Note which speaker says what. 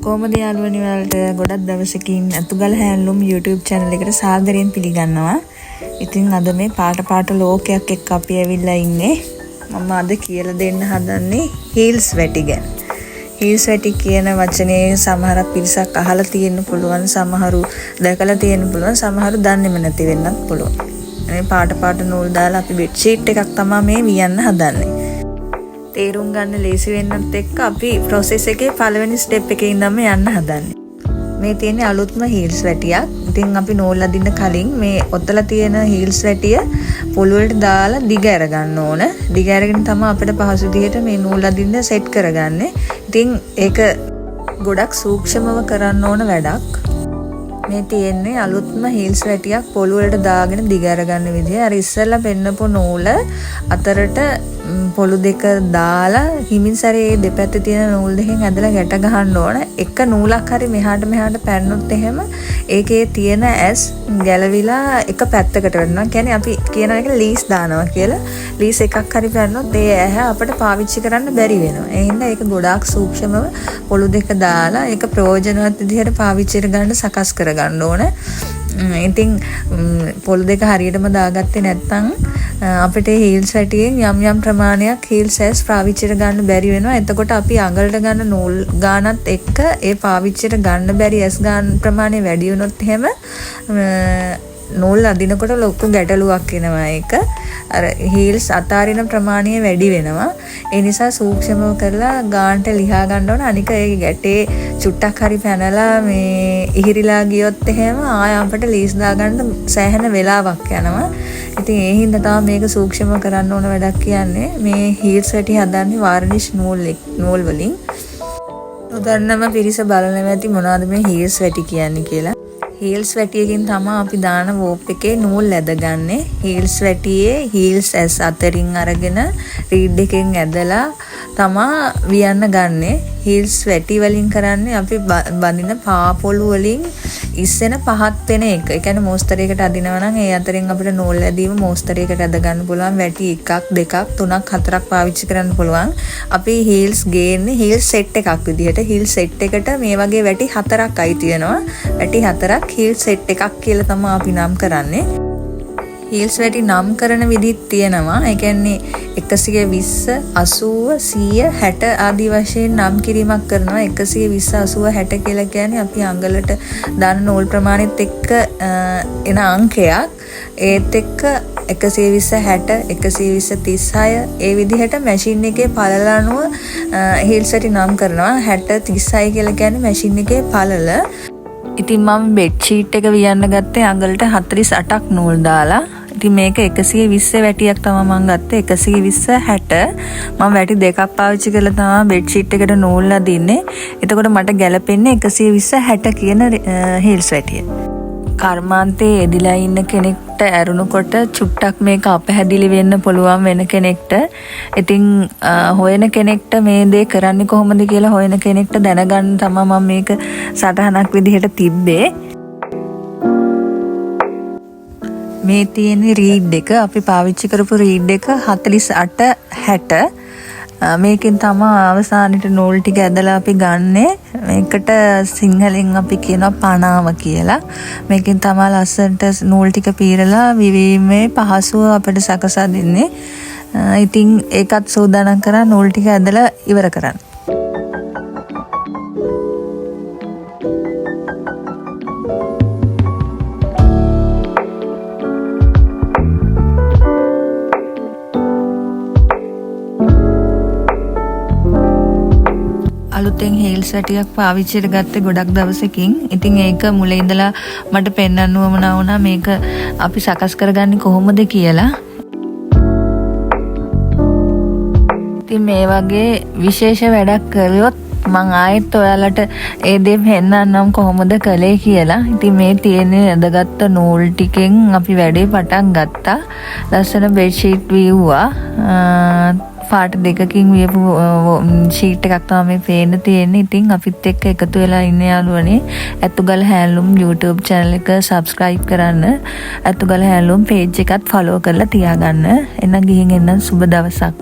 Speaker 1: කොහොමද යාළුවනි ඔයාලට ගොඩක් දවසකින් අතුගල හැන්ලූම් YouTube channel එකට සාදරයෙන් පිළිගන්නවා. ඉතින් අද මේ පාට ලෝකයක් එක්ක අපි ඇවිල්ලා ඉන්නේ. මම අද කියලා දෙන්න හදන්නේ heels වැටි ගැන. heels වැටි කියන වචනේ සමහර පිරිසක් අහලා තියෙන්න පුළුවන්, සමහරු දැකලා තියෙන්න පුළුවන්, සමහරු දන්නේම නැති වෙන්නත් පුළුවන්. මේ පාට නූල් දාලා අපි බෙඩ් ෂීට් එකක් තමයි මේ වියන්න හදන්නේ. තේරුම් ගන්න ලේසි වෙන්නත් එක්ක අපි process එකේ පළවෙනි step එකේ ඉඳන්ම යන්න හදන්නේ. මේ තියෙන්නේ අලුත්ම heels වැටියක්. ඉතින් අපි නූල් අදින්න කලින් මේ ඔතලා තියෙන heels වැටිය පොළොවට දාලා දිග අරගන්න ඕන. දිග අරගෙන තමයි අපිට පහසු විදිහට මේ නූල් අදින්න set කරගන්නේ. ඉතින් ඒක ගොඩක් සූක්ෂමව කරන්න ඕන වැඩක්. මේ තියෙන්නේ අලුත්ම heels වැටියක් පොළොවට දාගෙන දිග අරගන්න විදිය. අර ඉස්සෙල්ලා පෙන්නපු නූල අතරට පොළු දෙක දාලා හිමින් සැරේ දෙපැත්තේ තියෙන නූල් දෙකෙන් ඇදලා ගැට ගහන්න ඕන. එක නූලක් හරි මෙහාට පැන්නොත් එහෙම ඒකේ තියෙන ඇස් ගැලවිලා එක පැත්තකට වෙනවා. කියන්නේ අපි කියන එක ලීස් දානවා කියලා. ලීස් එකක් හරි පැන්නොත් ඒ ඇහැ අපිට පාවිච්චි කරන්න බැරි වෙනවා. ඒ හින්දා ඒක ගොඩාක් සූක්ෂමව පොළු දෙක දාලා ඒක ප්‍රයෝජනවත් විදිහට පාවිච්චි කරගන්න සකස් කරගන්න ඕන. ඉතින් පොළු දෙක හරියටම දාගත්තේ නැත්නම් අපිට heels වැටියෙන් යම් ප්‍රමාණයක් heels size පාවිච්චිට ගන්න බැරි වෙනවා. එතකොට අපි අඟලට ගන්න නූල් ගානත් එක්ක ඒ පාවිච්චිට ගන්න බැරි S ගාන ප්‍රමාණය වැඩි වුණොත් එහෙම නූල් අදිනකොට ලොකු ගැටලුවක් එනවා. ඒක අර heels අතාරින ප්‍රමාණය වැඩි වෙනවා. ඒ නිසා සූක්ෂමව කරලා ගානට ලියා ගන්න ඕන. අනික ඒ ගැටේ චුට්ටක් හරි පැනලා මේ ඉහිරිලා ගියොත් එහෙම ආය අපිට ලීස් දාගන්න සෑහෙන වෙලාවක් යනවා. ඉතින් ඒ හින්දා තමයි මේක සූක්ෂමව කරන්න ඕන වැඩක් කියන්නේ. මේ heels වැටි හදන්නේ varnish නූල් වලින්. උදාහරණම පිරිස බලනවා ඇති මොනවද මේ heels වැටි කියන්නේ කියලා. heels වැටියකින් තමයි අපි දාන වෝප් එකේ නූල් ඇදගන්නේ. heels වැටියේ heels ඇස් අතරින් අරගෙන රීඩ් එකෙන් ඇදලා තමයි වියන්න ගන්නෙ. heels වැටි වලින් කරන්නේ අපි බඳින පාපොළු වලින් ඉස්සෙන පහත් වෙන එක. ඒ කියන්නේ මෝස්තරයකට අදිනවා නම් ඒ අතරින් අපිට නූල් ඇදීම මෝස්තරයකට අද ගන්න පුළුවන්. වැටි 1ක් 2ක් 3ක් 4ක් පාවිච්චි කරන්න පුළුවන්. අපි heels ගේන්නේ heels set එකක් විදිහට. heels set එකට මේ වගේ වැටි 4ක් අයිති වෙනවා. වැටි 4ක් heels set එකක් කියලා තමයි අපි නම් කරන්නේ. heels වැටි නම් කරන විදිහක් තියෙනවා. ඒ කියන්නේ 120 80 100 60 ආදී වශයෙන් නම් කිරීමක් කරනවා. 120 80 60 කියලා කියන්නේ අපි අඟලට දාන නූල් ප්‍රමාණෙත් එක්ක එන අංකයක්. ඒත් එක්ක 120 60 120 36 ඒ විදිහට මැෂින් එකේ පළල අනුව heels වැටි නම් කරනවා. 60 36 කියලා කියන්නේ මැෂින් එකේ පළල. ඉතින් මම බෙඩ් ෂීට් එක වියන්න ගත්තේ අඟලට 48ක් නූල් දාලා. ඉතින් මේක 120 වැටියක් තමයි මම ගත්තේ. 120 60 මම වැටි දෙකක් පාවිච්චි කරලා තමයි බෙඩ් ෂීට් එකට නූල් අදින්නේ. එතකොට මට ගැලපෙන්නේ 120 60 කියන heels වැටිය. කර්මාන්තේ එදිලා ඉන්න කෙනෙක්ට ඇරුණකොට චුට්ටක් මේක අපහැදිලි වෙන්න පුළුවන් වෙන කෙනෙක්ට. ඉතින් හොයන කෙනෙක්ට මේ දේ කරන්නේ කොහොමද කියලා හොයන කෙනෙක්ට දැනගන්න තමයි මම මේක සටහනක් විදිහට තිබ්බේ. මේ තියෙන රීඩ් එක අපි පාවිච්චි කරපු රීඩ් එක 48 60. මේකෙන් තමයි අවසානෙට නූල් ටික ඇදලා අපි ගන්නෙ. මේකට සිංහලෙන් අපි කියනවා පනාව කියලා. මේකෙන් තමයි ලස්සනට නූල් ටික පීරලා විවීමේ පහසුව අපිට සකසා දෙන්නේ. ඉතින් ඒකත් සූදානම් කරලා නූල් ටික ඇදලා ඉවර කරන්න. අලුතෙන් heels වැටියක් පාවිච්චිට ගත්තේ ගොඩක් දවසකින්. ඉතින් ඒක මුලින් ඉඳලා මට පෙන්වන්න උවමනා වුණා මේක අපි සකස් කරගන්නේ කොහොමද කියලා. ඉතින් මේ වගේ විශේෂ වැඩක් කළොත් මම ආයෙත් ඔයාලට ඒ දේ පෙන්නන්නම් කොහොමද කළේ කියලා. ඉතින් මේ තියෙන්නේ ඇදගත්ත නූල් ටිකෙන් අපි වැඩේ පටන් ගත්තා. ලස්සන බෙඩ් ෂීට් විව්වා. පාට දෙකකින් වියපු ෂීට් එකක් තමයි මේ පේන්න තියෙන්නේ. ඉතින් අපිත් එක්ක එකතු වෙලා ඉන්න යාළුවනේ අතුගල හැන්ලූම් YouTube channel එක subscribe කරන්න. අතුගල හැන්ලූම් page එකත් follow කරලා තියාගන්න. එහෙනම් ගිහින් එන්න සුබ දවසක්.